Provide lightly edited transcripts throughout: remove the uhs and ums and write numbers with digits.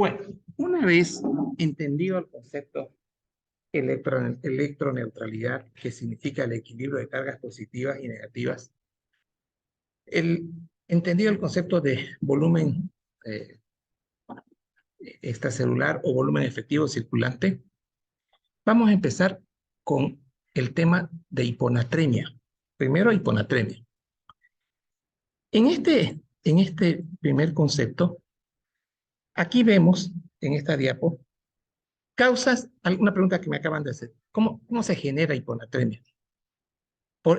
Bueno, una vez entendido el concepto electroneutralidad, que significa el equilibrio de cargas positivas y negativas, entendido el concepto de volumen extracelular o volumen efectivo circulante, vamos a empezar con el tema de hiponatremia. Primero, hiponatremia. En este primer concepto, aquí vemos en esta diapo causas, alguna pregunta que me acaban de hacer. ¿Cómo se genera hiponatremia?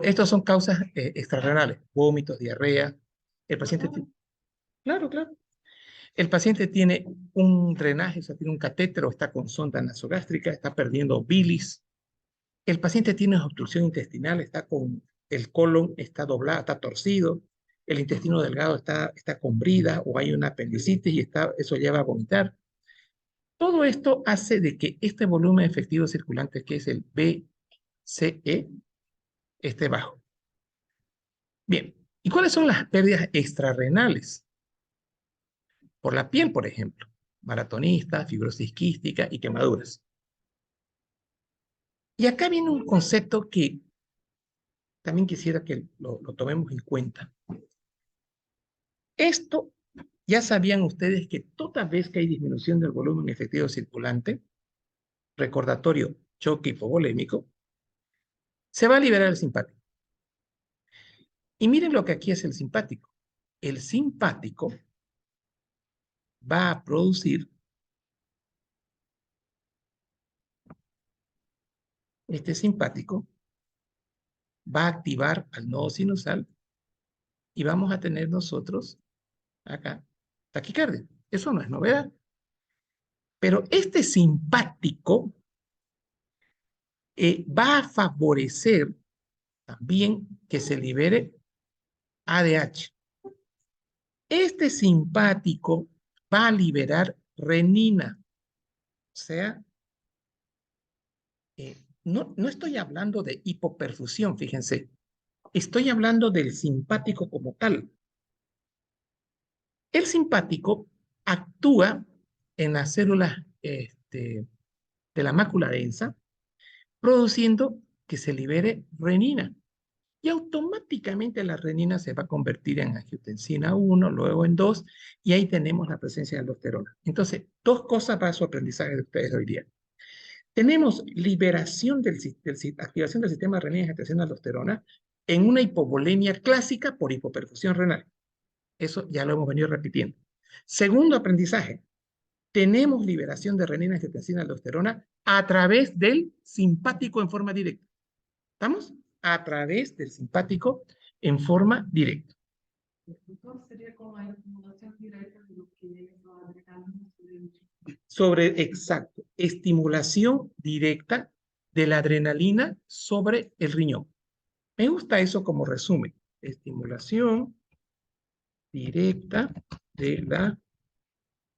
Estos son causas extrarrenales, vómitos, diarrea. El paciente, claro, claro. El paciente tiene un drenaje, o sea, tiene un catéter o está con sonda nasogástrica, está perdiendo bilis. El paciente tiene obstrucción intestinal, está con el colon, está doblado, está torcido. El intestino delgado está con brida o hay una apendicitis y eso lleva a vomitar. Todo esto hace de que este volumen efectivo circulante, que es el BCE, esté bajo. Bien, ¿y cuáles son las pérdidas extrarrenales? Por la piel, por ejemplo, maratonista, fibrosis quística y quemaduras. Y acá viene un concepto que también quisiera que lo tomemos en cuenta. Esto, ya sabían ustedes que toda vez que hay disminución del volumen efectivo circulante, recordatorio, choque hipovolémico, se va a liberar el simpático. Y miren lo que aquí es el simpático. El simpático va a producir este simpático, va a activar al nodo sinusal y vamos a tener nosotros acá taquicardia. Eso no es novedad. Pero este simpático va a favorecer también que se libere ADH. Este simpático va a liberar renina. O sea, no estoy hablando de hipoperfusión, fíjense. Estoy hablando del simpático como tal. El simpático actúa en las células de la mácula densa, produciendo que se libere renina. Y automáticamente la renina se va a convertir en angiotensina 1, luego en 2, y ahí tenemos la presencia de aldosterona. Entonces, dos cosas para su aprendizaje de ustedes hoy día. Tenemos liberación activación del sistema de renina y angiotensina de aldosterona en una hipovolemia clásica por hipoperfusión renal. Eso ya lo hemos venido repitiendo. Segundo aprendizaje, tenemos liberación de renina, angiotensina, aldosterona a través del simpático en forma directa. ¿Estamos? A través del simpático en forma directa. Entonces sería como la estimulación directa de lo que es la adrenalina Exacto, estimulación directa de la adrenalina sobre el riñón. Me gusta eso como resumen. Estimulación directa de la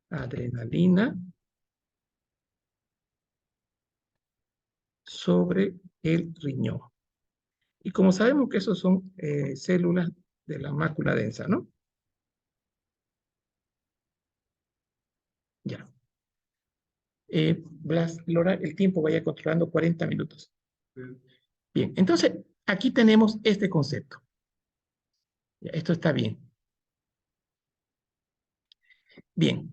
adrenalina sobre el riñón. Y como sabemos que esos son células de la mácula densa, ¿no? Ya. Blas, Laura, el tiempo vaya controlando 40 minutos. Bien, entonces aquí tenemos este concepto. Ya, esto está bien. Bien,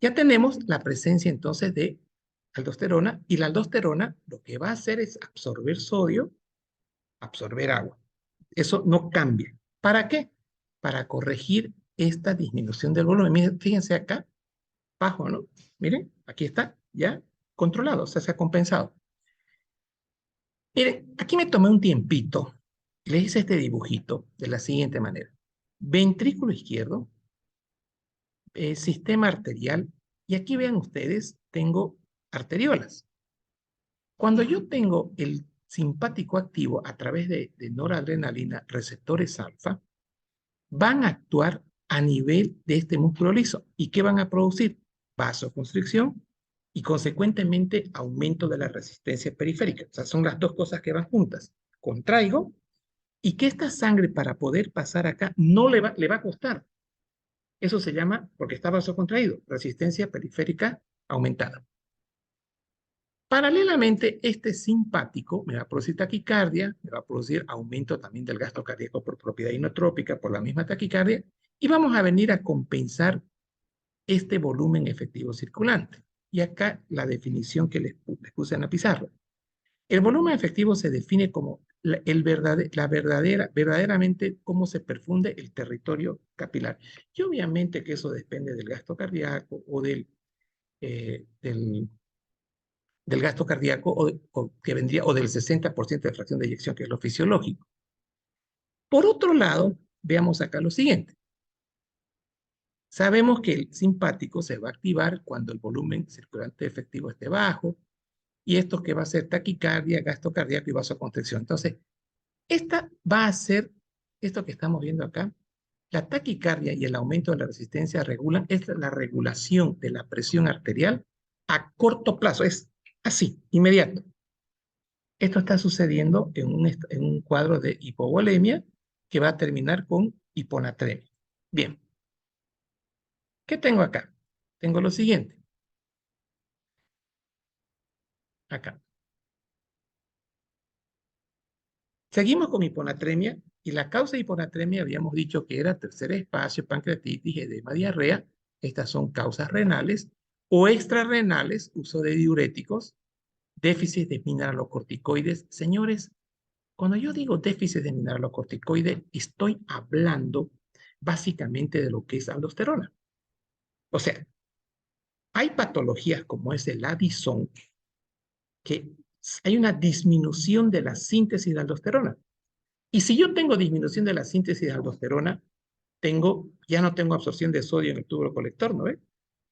ya tenemos la presencia entonces de aldosterona y la aldosterona lo que va a hacer es absorber sodio, absorber agua. Eso no cambia. ¿Para qué? Para corregir esta disminución del volumen. Miren, fíjense acá, bajo, ¿no? Miren, aquí está ya controlado, o sea, se ha compensado. Miren, aquí me tomé un tiempito, le hice este dibujito de la siguiente manera. Ventrículo izquierdo, sistema arterial, y aquí vean ustedes, tengo arteriolas. Cuando yo tengo el simpático activo a través de noradrenalina, receptores alfa, van a actuar a nivel de este músculo liso. ¿Y qué van a producir? Vasoconstricción y consecuentemente aumento de la resistencia periférica. O sea, son las dos cosas que van juntas. Contraigo y que esta sangre para poder pasar acá no le va a costar. Eso se llama, porque está vasocontraído, resistencia periférica aumentada. Paralelamente, este simpático me va a producir taquicardia, me va a producir aumento también del gasto cardíaco por propiedad inotrópica, por la misma taquicardia, y vamos a venir a compensar este volumen efectivo circulante. Y acá la definición que les puse en la pizarra. El volumen efectivo se define como verdaderamente cómo se perfunde el territorio capilar. Y obviamente que eso depende del gasto cardíaco o del gasto cardíaco o que vendría o del 60% de fracción de eyección, que es lo fisiológico. Por otro lado, veamos acá lo siguiente. Sabemos que el simpático se va a activar cuando el volumen circulante efectivo esté bajo, y esto que va a ser taquicardia, gasto cardíaco y vasoconstricción. Entonces, esta va a ser, esto que estamos viendo acá, la taquicardia y el aumento de la resistencia regulan, es la regulación de la presión arterial a corto plazo, es así, inmediato. Esto está sucediendo en un cuadro de hipovolemia que va a terminar con hiponatremia. Bien, ¿qué tengo acá? Tengo lo siguiente. Acá. Seguimos con hiponatremia y la causa de hiponatremia habíamos dicho que era tercer espacio, pancreatitis, edema, diarrea. Estas son causas renales o extrarrenales, uso de diuréticos, déficit de mineralocorticoides. Señores, cuando yo digo déficit de mineralocorticoides, estoy hablando básicamente de lo que es aldosterona. O sea, hay patologías como es el Addison, que hay una disminución de la síntesis de aldosterona. Y si yo tengo disminución de la síntesis de aldosterona, ya no tengo absorción de sodio en el tubo colector, ¿no ve?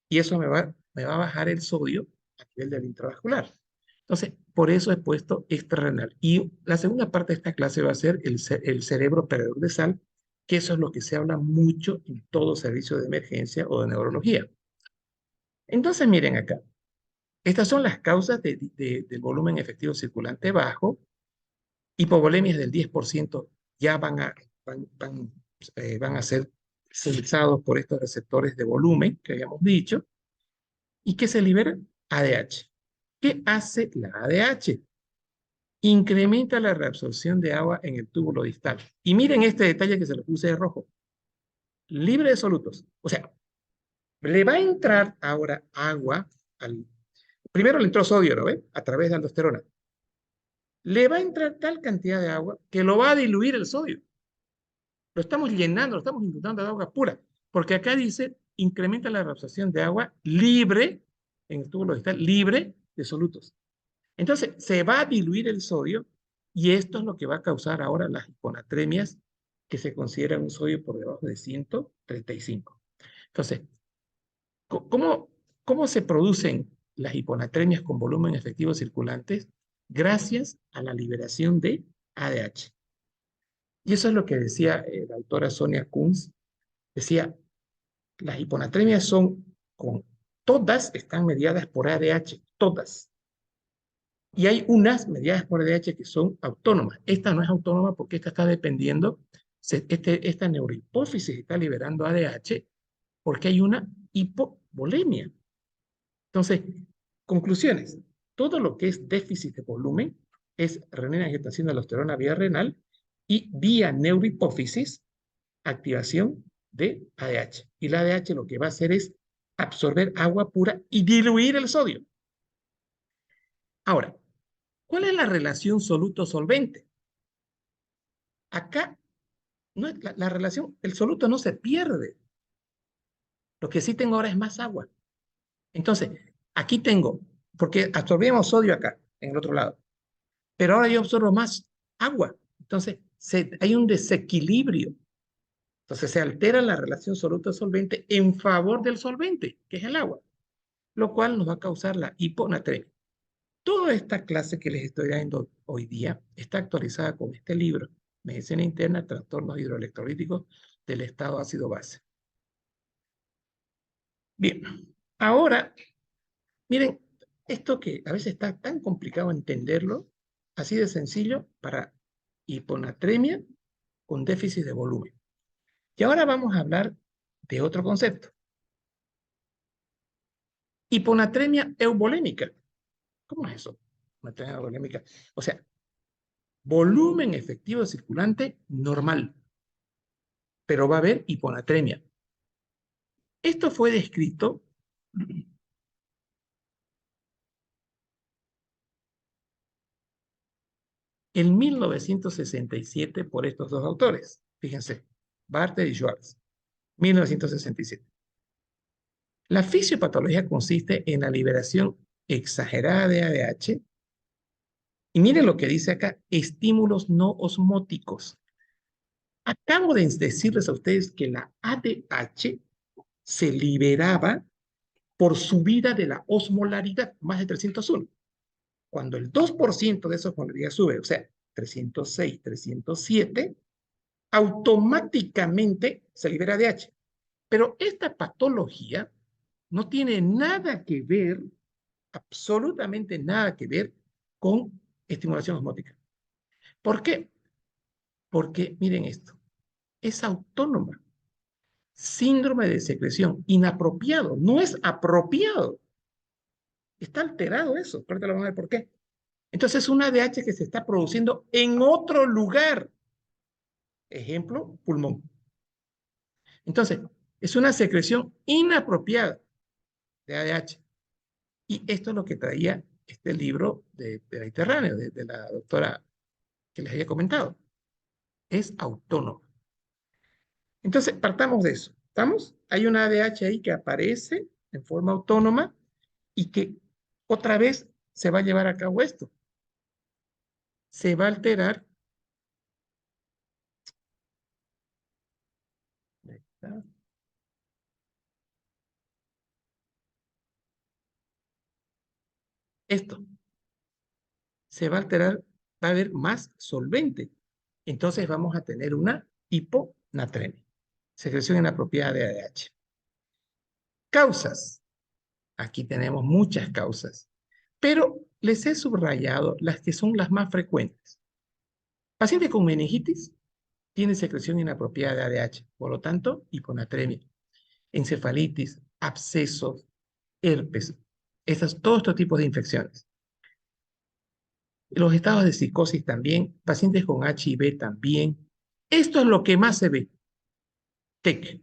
Y eso me va a bajar el sodio a nivel del intravascular. Entonces, por eso he puesto extrarrenal. Y la segunda parte de esta clase va a ser el cerebro perdedor de sal, que eso es lo que se habla mucho en todo servicio de emergencia o de neurología. Entonces, miren acá. Estas son las causas del volumen efectivo circulante bajo. Hipovolemias del 10% ya van a ser sensados por estos receptores de volumen que habíamos dicho. ¿Y qué se libera? ADH. ¿Qué hace la ADH? Incrementa la reabsorción de agua en el túbulo distal. Y miren este detalle que se lo puse de rojo. Libre de solutos. O sea, le va a entrar ahora agua al... Primero le entró sodio, ¿no ve? A través de aldosterona. Le va a entrar tal cantidad de agua que lo va a diluir el sodio. Lo estamos llenando, lo estamos inundando de agua pura. Porque acá dice, incrementa la reabsorción de agua libre, en el túbulo distal, libre de solutos. Entonces, se va a diluir el sodio y esto es lo que va a causar ahora las hiponatremias que se consideran un sodio por debajo de 135. Entonces, ¿cómo, cómo se producen las hiponatremias con volumen efectivo circulantes? Gracias a la liberación de ADH. Y eso es lo que decía la autora Sonia Kunz. Decía, las hiponatremias todas están mediadas por ADH, todas. Y hay unas mediadas por ADH que son autónomas. Esta no es autónoma porque esta está dependiendo, esta neurohipófisis está liberando ADH porque hay una hipovolemia. Entonces, conclusiones. Todo lo que es déficit de volumen es renina, angiotensina, aldosterona vía renal y vía neurohipófisis, activación de ADH. Y la ADH lo que va a hacer es absorber agua pura y diluir el sodio. Ahora, ¿cuál es la relación soluto-solvente? Acá no es la relación, el soluto no se pierde. Lo que sí tengo ahora es más agua. Entonces, aquí tengo, porque absorbíamos sodio acá, en el otro lado, pero ahora yo absorbo más agua. Entonces, hay un desequilibrio. Entonces, se altera la relación soluto-solvente en favor del solvente, que es el agua, lo cual nos va a causar la hiponatremia. Toda esta clase que les estoy dando hoy día está actualizada con este libro, Medicina Interna, Trastornos Hidroelectrolíticos del Estado Ácido Base. Bien, ahora, miren, esto que a veces está tan complicado entenderlo, así de sencillo para hiponatremia con déficit de volumen. Y ahora vamos a hablar de otro concepto. Hiponatremia euvolémica. ¿Cómo es eso? Hiponatremia euvolémica. O sea, volumen efectivo circulante normal, pero va a haber hiponatremia. Esto fue descrito en 1967 por estos dos autores. Fíjense, Barter y Schwartz, 1967. La fisiopatología consiste en la liberación exagerada de ADH. Y miren lo que dice acá, estímulos no osmóticos. Acabo de decirles a ustedes que la ADH se liberaba por subida de la osmolaridad, más de 301. Cuando el 2% de esa osmolaridad sube, o sea, 306, 307, automáticamente se libera ADH. Pero esta patología no tiene nada que ver, absolutamente nada que ver con estimulación osmótica. ¿Por qué? Porque, miren esto, es autónoma. Síndrome de secreción inapropiado, no es apropiado. Está alterado eso, ahorita lo vamos a ver por qué. Entonces es un ADH que se está produciendo en otro lugar. Ejemplo, pulmón. Entonces, es una secreción inapropiada de ADH. Y esto es lo que traía este libro de Mediterráneo, de la doctora que les había comentado. Es autónomo. Entonces, partamos de eso. ¿Estamos? Hay una ADH ahí que aparece en forma autónoma y que otra vez se va a llevar a cabo esto. Se va a alterar. Esto se va a alterar, va a haber más solvente. Entonces vamos a tener una hiponatremia, secreción inapropiada de ADH. Causas. Aquí tenemos muchas causas, pero les he subrayado las que son las más frecuentes. Paciente con meningitis tiene secreción inapropiada de ADH, por lo tanto, hiponatremia. Encefalitis, abscesos, herpes, todos estos tipos de infecciones. Los estados de psicosis también, pacientes con HIV también. Esto es lo que más se ve. TEC.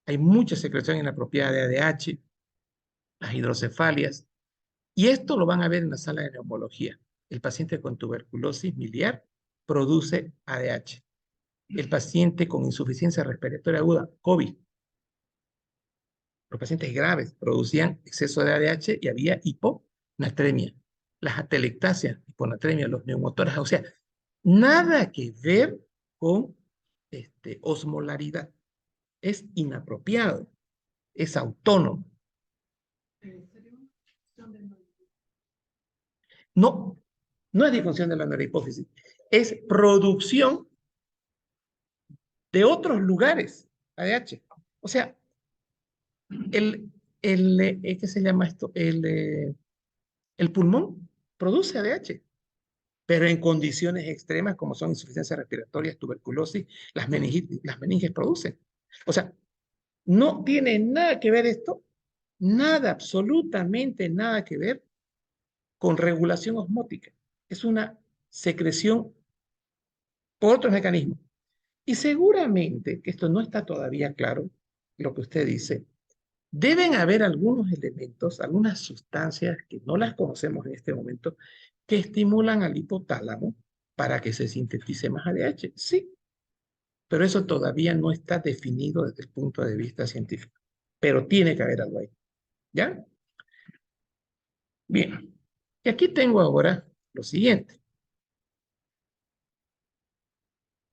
Hay mucha secreción inapropiada de ADH, las hidrocefalias, y esto lo van a ver en la sala de neumología. El paciente con tuberculosis miliar produce ADH. El paciente con insuficiencia respiratoria aguda, COVID. Los pacientes graves producían exceso de ADH y había hiponatremia. Las atelectasias, hiponatremia, los neumotórax, o sea, nada que ver con osmolaridad. Es inapropiado, es autónomo. No, no es disfunción de la neurohipófisis, es producción de otros lugares, ADH. O sea, ¿qué se llama esto? El pulmón produce ADH, pero en condiciones extremas como son insuficiencias respiratorias, tuberculosis, las meninges producen. O sea, no tiene nada que ver esto, nada, absolutamente nada que ver con regulación osmótica. Es una secreción por otros mecanismos. Y seguramente, que esto no está todavía claro, lo que usted dice, deben haber algunos elementos, algunas sustancias que no las conocemos en este momento, que estimulan al hipotálamo para que se sintetice más ADH. Sí, pero eso todavía no está definido desde el punto de vista científico. Pero tiene que haber algo ahí. ¿Ya? Bien. Y aquí tengo ahora lo siguiente.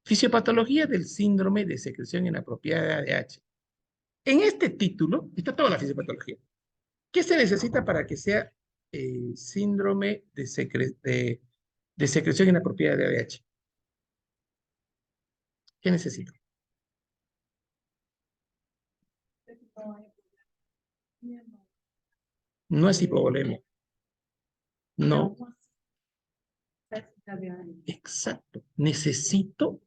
Fisiopatología del síndrome de secreción inapropiada de ADH. En este título está toda la fisiopatología. ¿Qué se necesita para que sea síndrome de secreción inapropiada de ADH? ¿Qué necesito? No es hipovolemia. No. Exacto. Necesito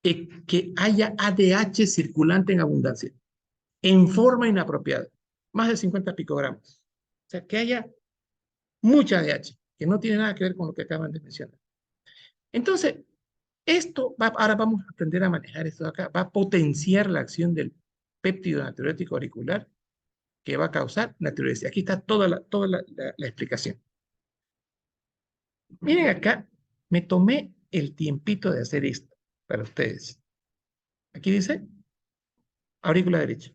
que haya ADH circulante en abundancia. en forma inapropiada, más de 50 picogramos. O sea, que haya mucha DH, que no tiene nada que ver con lo que acaban de mencionar. Entonces, ahora vamos a aprender a manejar esto de acá, va a potenciar la acción del péptido natriurético auricular que va a causar natriuresis. Aquí está toda la explicación. Miren acá, me tomé el tiempito de hacer esto para ustedes. Aquí dice aurícula derecha.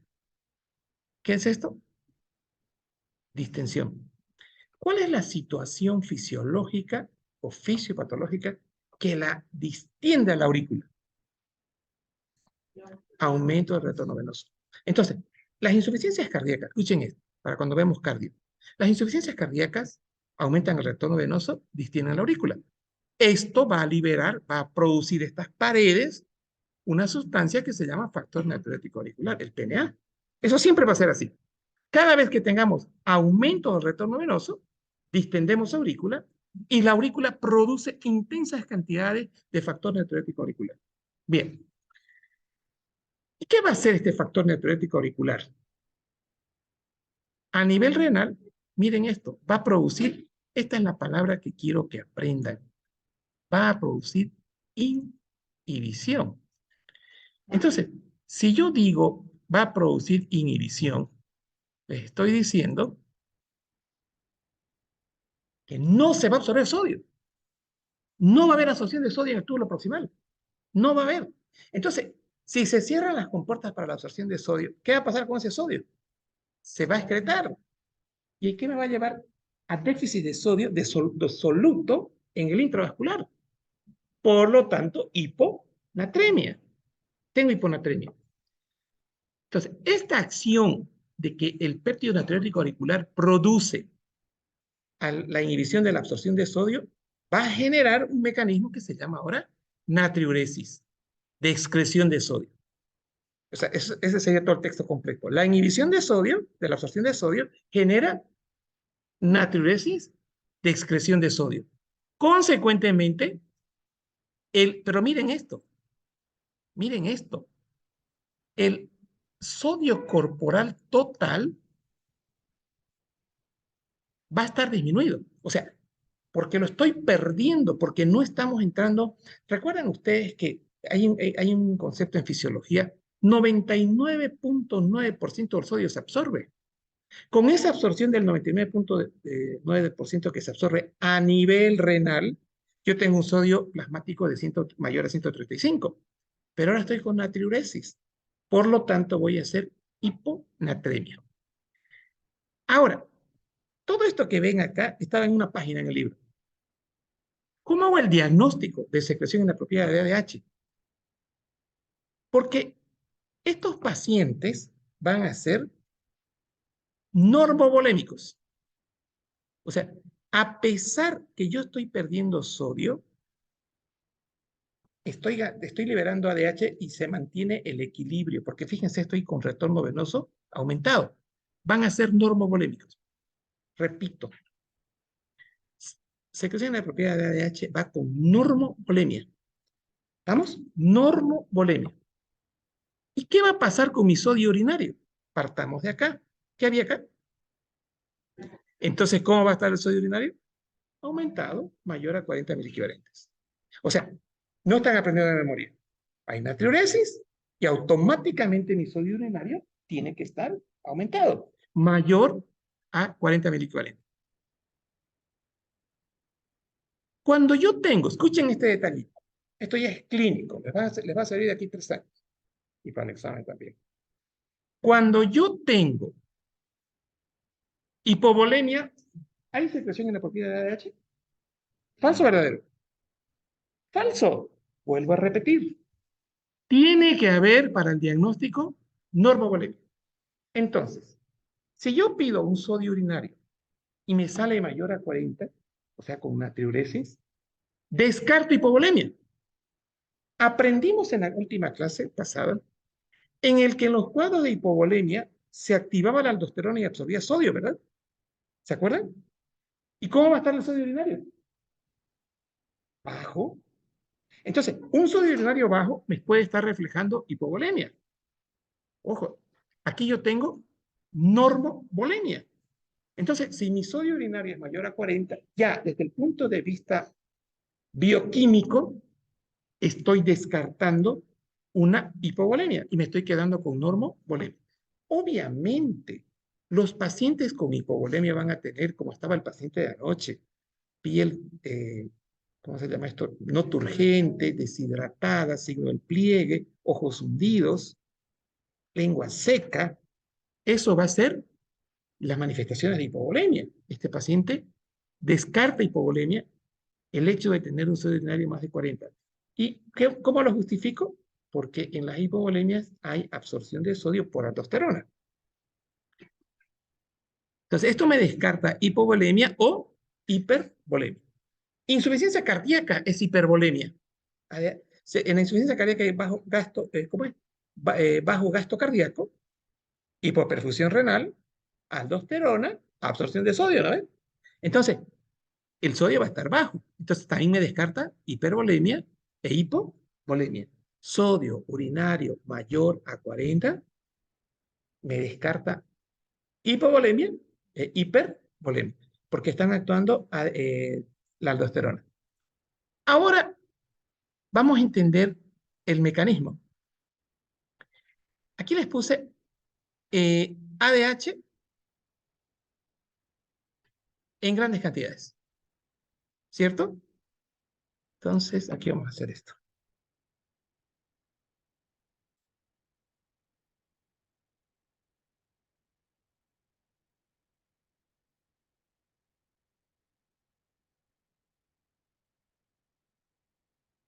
¿Qué es esto? Distensión. ¿Cuál es la situación fisiológica o fisiopatológica que la distiende a la aurícula? Aumento del retorno venoso. Entonces, las insuficiencias cardíacas, escuchen esto, para cuando vemos cardio. Las insuficiencias cardíacas aumentan el retorno venoso, distienden la aurícula. Esto va a liberar, va a producir estas paredes una sustancia que se llama factor natriurético auricular, el PNA. Eso siempre va a ser así. Cada vez que tengamos aumento del retorno venoso, distendemos aurícula y la aurícula produce intensas cantidades de factor natriurético auricular. Bien. ¿Y qué va a hacer este factor natriurético auricular? A nivel renal, miren esto, va a producir, esta es la palabra que quiero que aprendan, va a producir inhibición. Entonces, si yo digo va a producir inhibición, les estoy diciendo que no se va a absorber sodio. No va a haber absorción de sodio en el túbulo proximal. No va a haber. Entonces, si se cierran las compuertas para la absorción de sodio, ¿qué va a pasar con ese sodio? Se va a excretar. ¿Y qué me va a llevar? A déficit de sodio de soluto en el intravascular. Por lo tanto, hiponatremia. Tengo hiponatremia. Entonces, esta acción de que el péptido natriurético auricular produce la inhibición de la absorción de sodio va a generar un mecanismo que se llama ahora natriuresis, de excreción de sodio. O sea, ese sería todo el texto completo. La inhibición de sodio, de la absorción de sodio, genera natriuresis de excreción de sodio. Consecuentemente, pero miren esto, el sodio corporal total va a estar disminuido. O sea, porque lo estoy perdiendo, porque no estamos entrando. ¿Recuerdan ustedes que hay un concepto en fisiología? 99.9% del sodio se absorbe. Con esa absorción del 99.9% que se absorbe a nivel renal, yo tengo un sodio plasmático de mayor a 135, pero ahora estoy con natriuresis. Por lo tanto, voy a hacer hiponatremia. Ahora, todo esto que ven acá estaba en una página en el libro. ¿Cómo hago el diagnóstico de secreción inapropiada de ADH? Porque estos pacientes van a ser normovolémicos. O sea, a pesar que yo estoy perdiendo sodio, estoy liberando ADH y se mantiene el equilibrio, porque fíjense, estoy con retorno venoso aumentado. Van a ser normovolémicos. Repito, secreción inapropiada de ADH va con normovolemia. ¿Estamos? Normovolemia. ¿Y qué va a pasar con mi sodio urinario? Partamos de acá. ¿Qué había acá? Entonces, ¿cómo va a estar el sodio urinario? Aumentado, mayor a 40 miliequivalentes. O sea, no están aprendiendo de memoria. Hay natriuresis y automáticamente mi sodio urinario tiene que estar aumentado, mayor a 40 miliequivalentes. Cuando yo tengo, escuchen este detallito, esto ya es clínico, les va a servir de aquí 3 años y para el examen también. Cuando yo tengo hipovolemia, ¿hay secreción inapropiada de ADH? ¿Falso o verdadero? Falso. Vuelvo a repetir. Tiene que haber para el diagnóstico normovolemia. Entonces, si yo pido un sodio urinario y me sale mayor a 40, o sea, con natriuresis, descarto hipovolemia. Aprendimos en la última clase pasada en el que en los cuadros de hipovolemia se activaba la aldosterona y absorbía sodio, ¿verdad? ¿Se acuerdan? ¿Y cómo va a estar el sodio urinario? Bajo. Entonces, un sodio urinario bajo me puede estar reflejando hipovolemia. Ojo, Aquí yo tengo normovolemia. Entonces, si mi sodio urinario es mayor a 40, ya desde el punto de vista bioquímico, estoy descartando una hipovolemia y me estoy quedando con normovolemia. Obviamente, los pacientes con hipovolemia van a tener, como estaba el paciente de anoche, piel, ¿cómo se llama esto? No turgente, deshidratada, signo del pliegue, ojos hundidos, lengua seca. Eso va a ser las manifestaciones de hipovolemia. Este paciente descarta hipovolemia el hecho de tener un sodio urinario más de 40. ¿Y cómo lo justifico? Porque en las hipovolemias hay absorción de sodio por aldosterona. Entonces, esto me descarta hipovolemia o hipervolemia. Insuficiencia cardíaca es hipervolemia. En la insuficiencia cardíaca hay bajo gasto, ¿cómo es? Bajo gasto cardíaco, hipoperfusión renal, aldosterona, absorción de sodio, ¿no ves? Entonces, el sodio va a estar bajo. Entonces, también me descarta hipervolemia e hipovolemia. Sodio urinario mayor a 40 me descarta hipovolemia e hipervolemia, porque están actuando la aldosterona. Ahora, vamos a entender el mecanismo. Aquí les puse ADH en grandes cantidades, ¿cierto? Entonces, aquí vamos a hacer esto.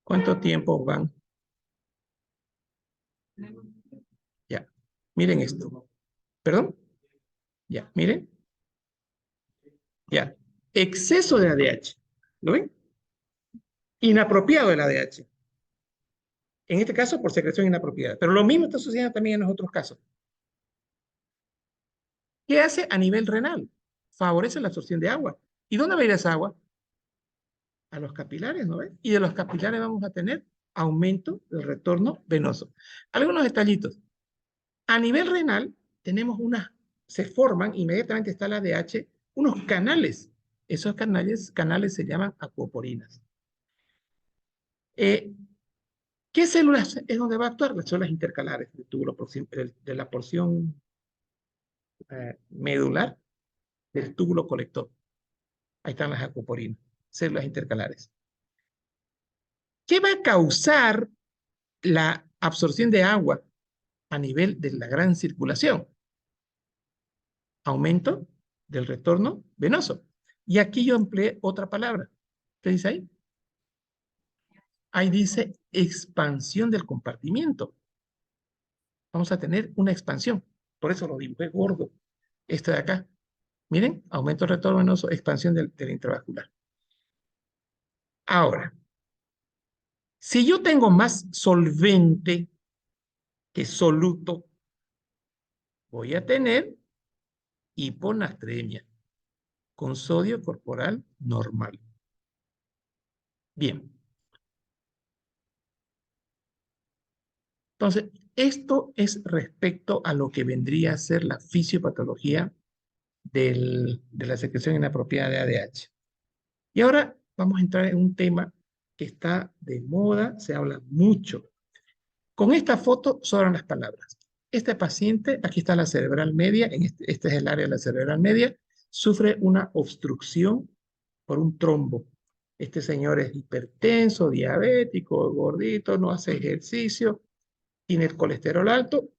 ¿Cuánto tiempo van? Ya. Miren esto. ¿Perdón? Ya. Miren. Ya. Exceso de ADH. ¿Lo ven? Inapropiado el ADH. En este caso, por secreción inapropiada. Pero lo mismo está sucediendo también en los otros casos. ¿Qué hace a nivel renal? Favorece la absorción de agua. ¿Y dónde va a ir esa agua? A los capilares, ¿no ven? Y de los capilares vamos a tener aumento del retorno venoso. Algunos detallitos. A nivel renal, tenemos se forman, inmediatamente está la ADH, unos canales. Esos canales se llaman acuoporinas. Eh, ¿Qué células es donde va a actuar? Las células intercalares del túbulo de la porción medular del túbulo colector. Ahí están las acuoporinas, células intercalares. ¿Qué va a causar la absorción de agua a nivel de la gran circulación? Aumento del retorno venoso. Y aquí yo empleé otra palabra. ¿Qué dice ahí? Ahí dice expansión del compartimiento. Vamos a tener una expansión. Por eso lo dibujé gordo. Esto de acá. Miren, aumento del retorno venoso, expansión del intravascular. Ahora, si yo tengo más solvente que soluto, voy a tener hiponatremia con sodio corporal normal. Bien. Entonces, esto es respecto a lo que vendría a ser la fisiopatología de la secreción inapropiada de ADH. Y ahora vamos a entrar en un tema que está de moda, se habla mucho. Con esta foto sobran las palabras. Este paciente, aquí está la cerebral media, este es el área de la cerebral media, sufre una obstrucción por un trombo. Este señor es hipertenso, diabético, gordito, no hace ejercicio, tiene el colesterol alto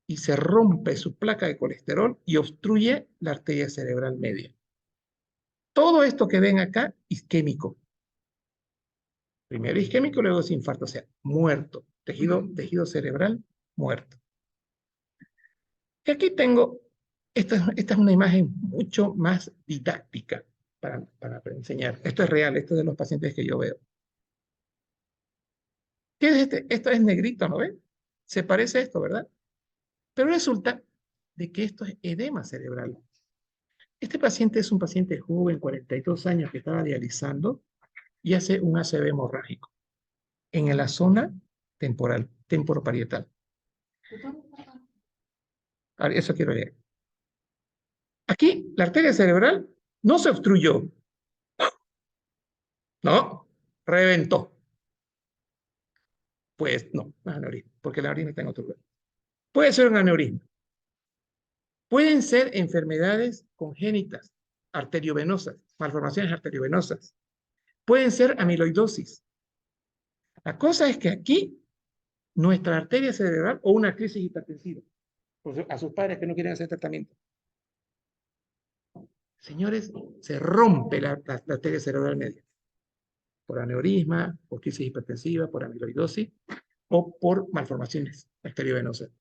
y se rompe su placa de colesterol y obstruye la arteria cerebral media. Todo esto que ven acá, isquémico. Primero isquémico, luego es infarto, o sea, muerto. Tejido cerebral, muerto. Y aquí tengo, esta es una imagen mucho más didáctica para enseñar. Esto es real, esto es de los pacientes que yo veo. ¿Qué es este? Esto es negrito, ¿no ven? Se parece a esto, ¿verdad? Pero resulta de que esto es edema cerebral. Este paciente es un paciente joven, 42 años, que estaba dializando y hace un ACV hemorrágico en la zona temporal, temporoparietal. A ver, eso quiero leer. Aquí, la arteria cerebral no se obstruyó, no, reventó. Pues no, no es aneurisma, porque el aneurisma está en otro lugar. Puede ser un aneurisma. Pueden ser enfermedades congénitas, arteriovenosas, malformaciones arteriovenosas. Pueden ser amiloidosis. La cosa es que aquí, nuestra arteria cerebral o una crisis hipertensiva, a sus padres que no quieren hacer tratamiento. Señores, se rompe la arteria cerebral media por aneurisma, por crisis hipertensiva, por amiloidosis o por malformaciones arteriovenosas.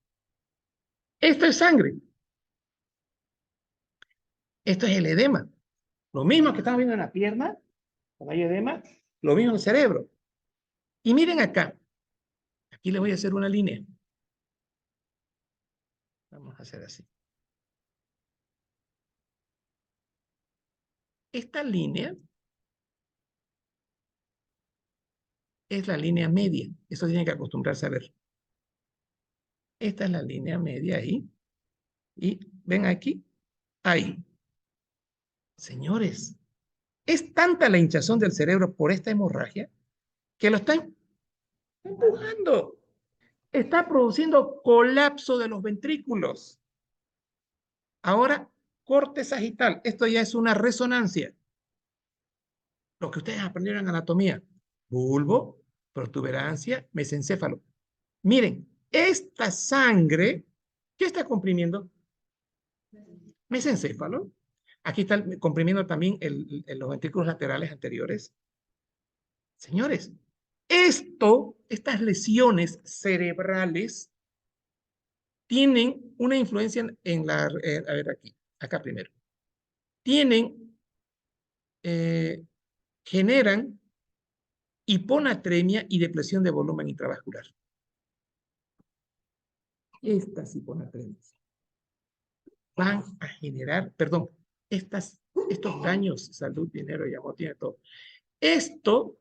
Esto es sangre. Esto es el edema. Lo mismo que estamos viendo en la pierna, cuando hay edema, lo mismo en el cerebro. Y miren acá, aquí les voy a hacer una línea. Vamos a hacer así. Esta línea es la línea media. Eso tienen que acostumbrarse a ver. Esta es la línea media ahí. Y ven aquí, ahí. Señores, es tanta la hinchazón del cerebro por esta hemorragia que lo están empujando. Está produciendo colapso de los ventrículos. Ahora, corte sagital. Esto ya es una resonancia. Lo que ustedes aprendieron en anatomía. Bulbo, protuberancia, mesencéfalo. Miren, esta sangre, ¿qué está comprimiendo? Mesencéfalo. Aquí está comprimiendo también los ventrículos laterales anteriores. Señores, estas lesiones cerebrales tienen una influencia en la, a ver aquí, acá primero. Tienen, generan hiponatremia y depresión de volumen intravascular. Estas hiponatremias van a generar, perdón, estos daños, salud, dinero y amor, tiene todo. Esto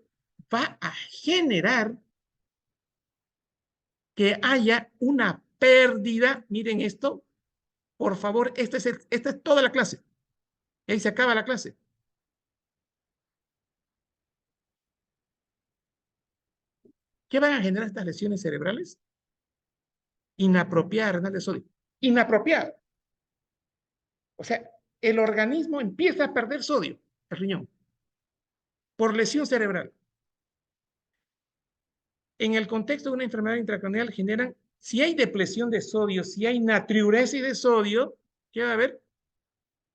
va a generar que haya una pérdida. Miren esto, por favor, esta es toda la clase. Ahí se acaba la clase. ¿Qué van a generar estas lesiones cerebrales? Inapropiada renal de sodio. Inapropiada. O sea, el organismo empieza a perder sodio, el riñón, por lesión cerebral. En el contexto de una enfermedad intracraneal generan, si hay depresión de sodio, si hay natriuresis de sodio, ¿qué va a haber?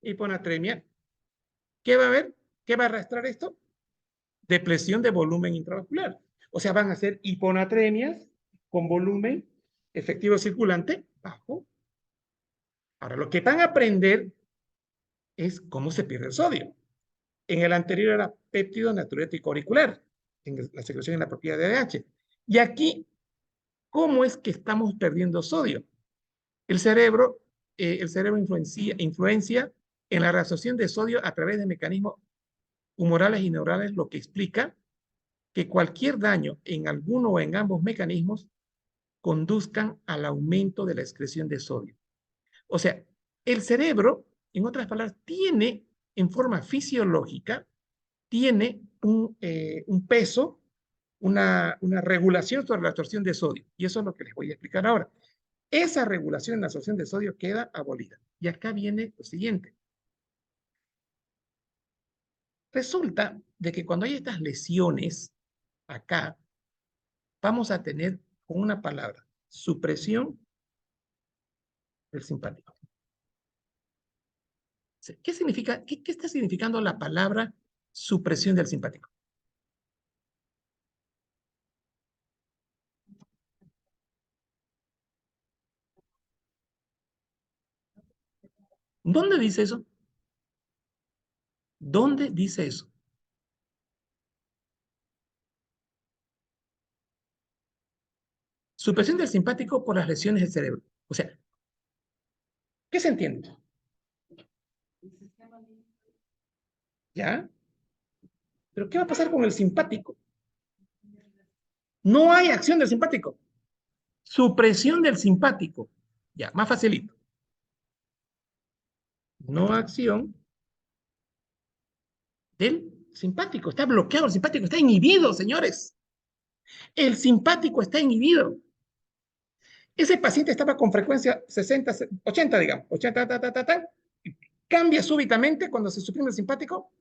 Hiponatremia. ¿Qué va a haber? ¿Qué va a arrastrar esto? Depresión de volumen intravascular. O sea, van a ser hiponatremias con volumen efectivo circulante bajo. Ahora, lo que van a aprender es cómo se pierde el sodio. En el anterior era péptido natriurético auricular, en la secreción en la propiedad de ADH. Y aquí, ¿cómo es que estamos perdiendo sodio? El cerebro influencia en la reabsorción de sodio a través de mecanismos humorales y neurales, lo que explica que cualquier daño en alguno o en ambos mecanismos conduzcan al aumento de la excreción de sodio. O sea, el cerebro, en otras palabras, tiene en forma fisiológica, tiene un peso, una regulación sobre la absorción de sodio. Y eso es lo que les voy a explicar ahora. Esa regulación en la absorción de sodio queda abolida. Y acá viene lo siguiente. Resulta de que cuando hay estas lesiones, acá, vamos a tener con una palabra, supresión del simpático. ¿Qué significa, qué está significando la palabra supresión del simpático? ¿Dónde dice eso? ¿Dónde dice eso? Supresión del simpático por las lesiones del cerebro. O sea, ¿qué se entiende? ¿Ya? ¿Pero qué va a pasar con el simpático? No hay acción del simpático. Supresión del simpático. Ya, más facilito. no acción del simpático. Está bloqueado el simpático, está inhibido, señores. El simpático está inhibido. Ese paciente estaba con frecuencia 60, 80, digamos, 80, y cambia súbitamente cuando se suprime el simpático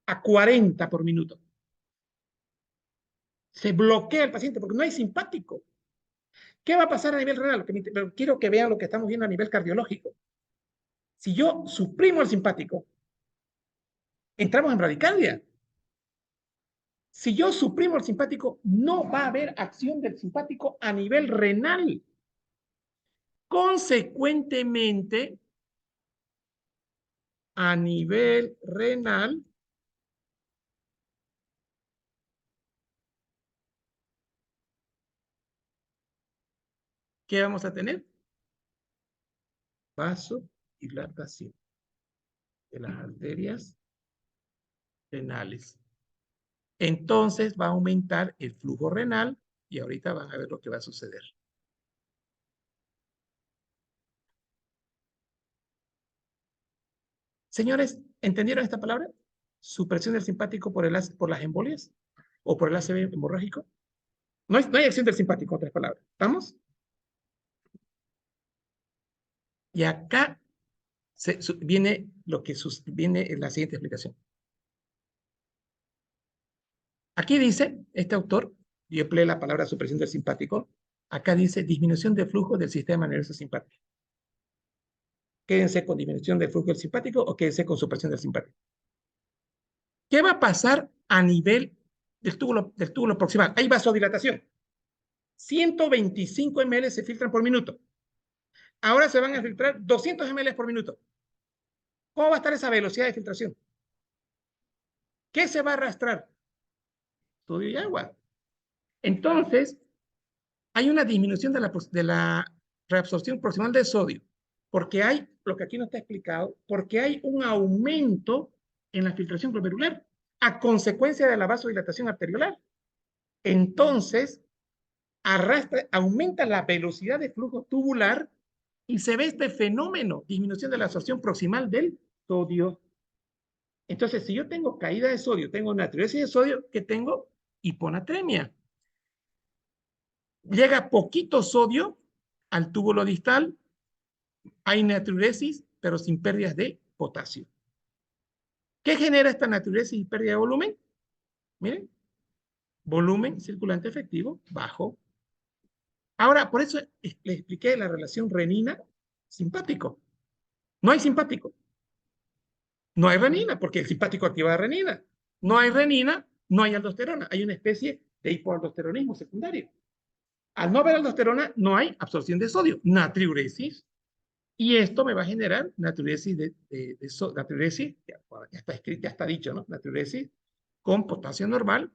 a 40 por minuto. Se bloquea el paciente porque no hay simpático. ¿Qué va a pasar a nivel renal? Pero quiero que vean lo que estamos viendo a nivel cardiológico. Si yo suprimo el simpático, entramos en bradicardia. Si yo suprimo el simpático, no va a haber acción del simpático a nivel renal. Consecuentemente, a nivel renal, ¿qué vamos a tener? Vasodilatación de las arterias renales. Entonces va a aumentar el flujo renal y ahorita van a ver lo que va a suceder. Señores, ¿entendieron esta palabra? Supresión del simpático por las embolias o por el ACV hemorrágico. No hay acción del simpático, en otras palabras. ¿Estamos? Y acá viene viene en la siguiente explicación. Aquí dice, este autor, yo empleé la palabra supresión del simpático, acá dice disminución de flujo del sistema nervioso simpático. Quédense con disminución del flujo del simpático o quédense con supresión del simpático. ¿Qué va a pasar a nivel del túbulo proximal? Hay vasodilatación. 125 ml se filtran por minuto. Ahora se van a filtrar 200 ml por minuto. ¿Cómo va a estar esa velocidad de filtración? ¿Qué se va a arrastrar? Sodio y agua. Entonces, hay una disminución de la reabsorción proximal de sodio, porque hay, lo que aquí no está explicado, porque hay un aumento en la filtración glomerular a consecuencia de la vasodilatación arteriolar. Entonces, aumenta la velocidad de flujo tubular y se ve este fenómeno, disminución de la absorción proximal del sodio. Entonces, si yo tengo caída de sodio, tengo natriuresis de sodio, ¿qué tengo? Hiponatremia. Llega poquito sodio al túbulo distal, hay natriuresis, pero sin pérdidas de potasio. ¿Qué genera esta natriuresis y pérdida de volumen? Miren, volumen circulante efectivo bajo. Ahora, por eso les expliqué la relación renina-simpático. No hay simpático. No hay renina, porque el simpático activa la renina. No hay renina, no hay aldosterona. Hay una especie de hipoaldosteronismo secundario. Al no haber aldosterona, no hay absorción de sodio, natriuresis, y esto me va a generar natriuresis natriuresis, ya está escrito, ya está dicho, ¿no? Natriuresis con potasio normal,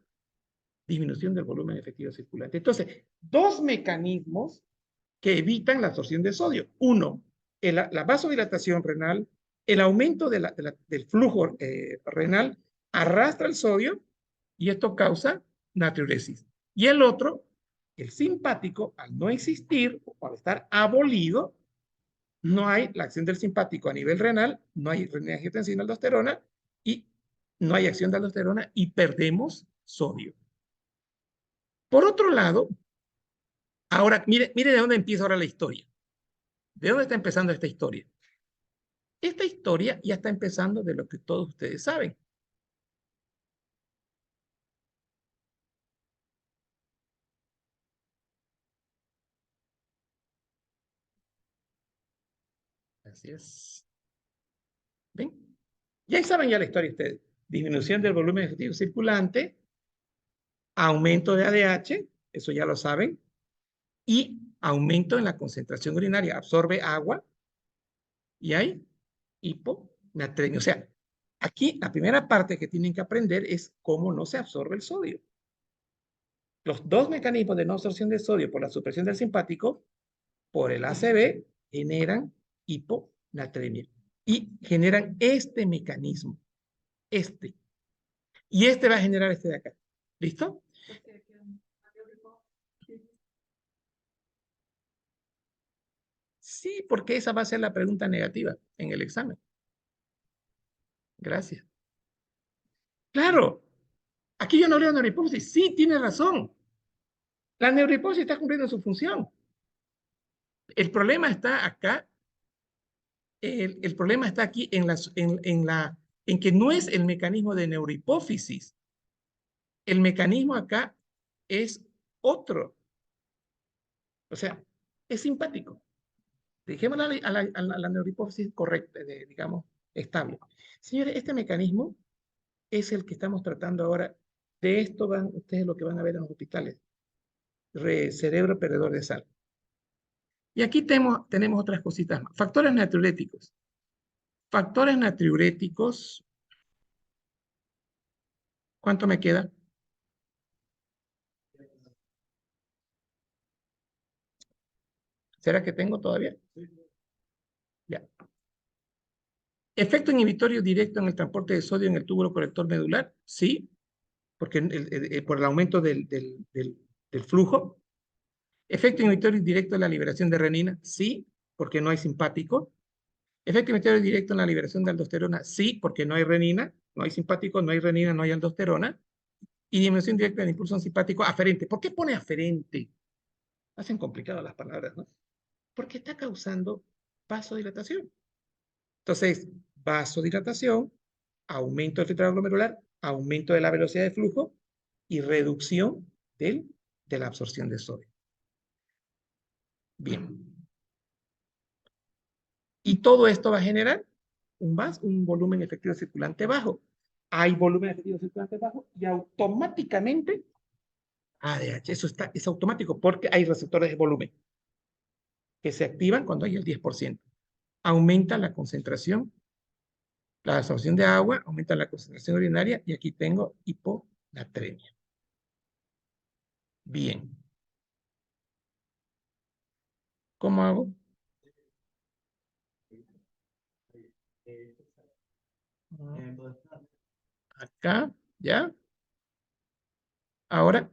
disminución del volumen efectivo circulante. Entonces, dos mecanismos que evitan la absorción de sodio. Uno, la vasodilatación renal, el aumento del flujo renal arrastra el sodio y esto causa natriuresis. Y el otro, el simpático, al no existir o al estar abolido, no hay la acción del simpático a nivel renal, no hay renina-angiotensina aldosterona y no hay acción de aldosterona y perdemos sodio. Por otro lado, ahora mire de dónde empieza ahora la historia. ¿De dónde está empezando esta historia? Esta historia ya está empezando de lo que todos ustedes saben. Así es. ¿Ven? Ya saben ya la historia ustedes. Disminución del volumen efectivo circulante, aumento de ADH, eso ya lo saben, y aumento en la concentración urinaria. Absorbe agua y hay hiponatremia. O sea, aquí la primera parte que tienen que aprender es cómo no se absorbe el sodio. Los dos mecanismos de no absorción de sodio por la supresión del simpático, por el ACV, generan hiponatremia y generan este mecanismo, este. Y este va a generar este de acá. ¿Listo? Sí, porque esa va a ser la pregunta negativa en el examen. Gracias. Claro, aquí yo no leo neurohipófisis. Sí, tiene razón. La neurohipófisis está cumpliendo su función. El problema está acá. El problema está aquí en que no es el mecanismo de neurohipófisis. El mecanismo acá es otro. O sea, es simpático. Dejémosle a la neurohipófisis correcta, digamos, estable. Señores, este mecanismo es el que estamos tratando ahora. De esto van ustedes lo que van a ver en los hospitales. Cerebro perdedor de sal. Y aquí tenemos otras cositas más. Factores natriuréticos. Factores natriuréticos. ¿Cuánto me queda? ¿Será que tengo todavía? Ya. ¿Efecto inhibitorio directo en el transporte de sodio en el túbulo colector medular? Sí, porque por el aumento del flujo. ¿Efecto inhibitorio directo en la liberación de renina? Sí, porque no hay simpático. ¿Efecto inhibitorio directo en la liberación de aldosterona? Sí, porque no hay renina, no hay simpático, no hay renina, no hay aldosterona. Y disminución directa del impulso simpático aferente. ¿Por qué pone aferente? Hacen complicadas las palabras, ¿no? Porque está causando vasodilatación. Entonces, vasodilatación, aumento del filtrado glomerular, aumento de la velocidad de flujo y reducción de la absorción de sodio. Bien. Y todo esto va a generar un volumen efectivo circulante bajo. Hay volumen efectivo circulante bajo y automáticamente ADH, eso es automático porque hay receptores de volumen que se activan cuando hay el 10%. Aumenta la concentración, la absorción de agua, aumenta la concentración urinaria y aquí tengo hiponatremia. Bien. ¿Cómo hago? Acá, ¿ya? Ahora,